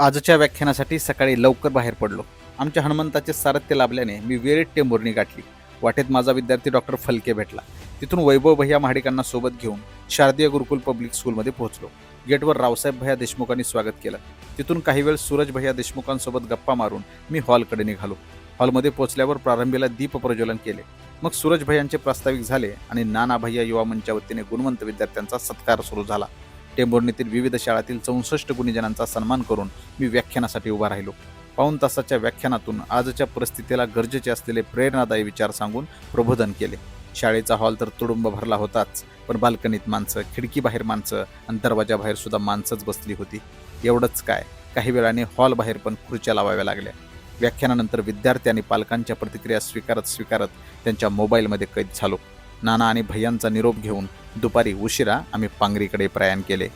आजच्या व्याख्यानासाठी सकाळी लवकर बाहेर पडलो. आमच्या हनुमंताचे सारथ्य लाभल्याने मी वेळेत टेंभुर्णी गाठली. वाटेत माझा विद्यार्थी डॉक्टर फलके भेटला. तिथून वैभव भैया महाडिकांना सोबत घेऊन शारदीय गुरुकुल पब्लिक स्कूलमध्ये पोहोचलो. गेटवर रावसाहेब भैया देशमुखांनी स्वागत केलं. तिथून काही वेळ सूरज भैया देशमुखांसोबत गप्पा मारून मी हॉलकडे निघालो. हॉलमध्ये पोहोचल्यावर प्रारंभीला दीप प्रज्वलन केले. मग सूरज भैयांचे प्रास्ताविक झाले आणि नाना भैया युवा मंचच्या वतीने गुणवंत विद्यार्थ्यांचा सत्कार सुरू झाला. टेंभुर्णीतील विविध शाळातील 64 गुणीजनांचा सन्मान करून मी व्याख्यानासाठी उभा राहिलो. पाऊण तासाच्या व्याख्यानातून आजच्या परिस्थितीला गरजेचे असलेले प्रेरणादायी विचार सांगून प्रबोधन केले. शाळेचा हॉल तर तुडुंब भरला होताच, पण बाल्कनीत माणसं, खिडकीबाहेर माणसं आणि दरवाजाबाहेर सुद्धा माणसंच बसली होती. एवढंच काय, काही वेळाने हॉल बाहेर पण खुर्च्या लावाव्या लागल्या. व्याख्यानानंतर विद्यार्थी आणि पालकांच्या प्रतिक्रिया स्वीकारत त्यांच्या मोबाईलमध्ये कैद झालो. नाना आणि भैयांचा निरोप घेऊन दुपारी उशिरा आम्ही पांगरीकडे प्रयाण केले.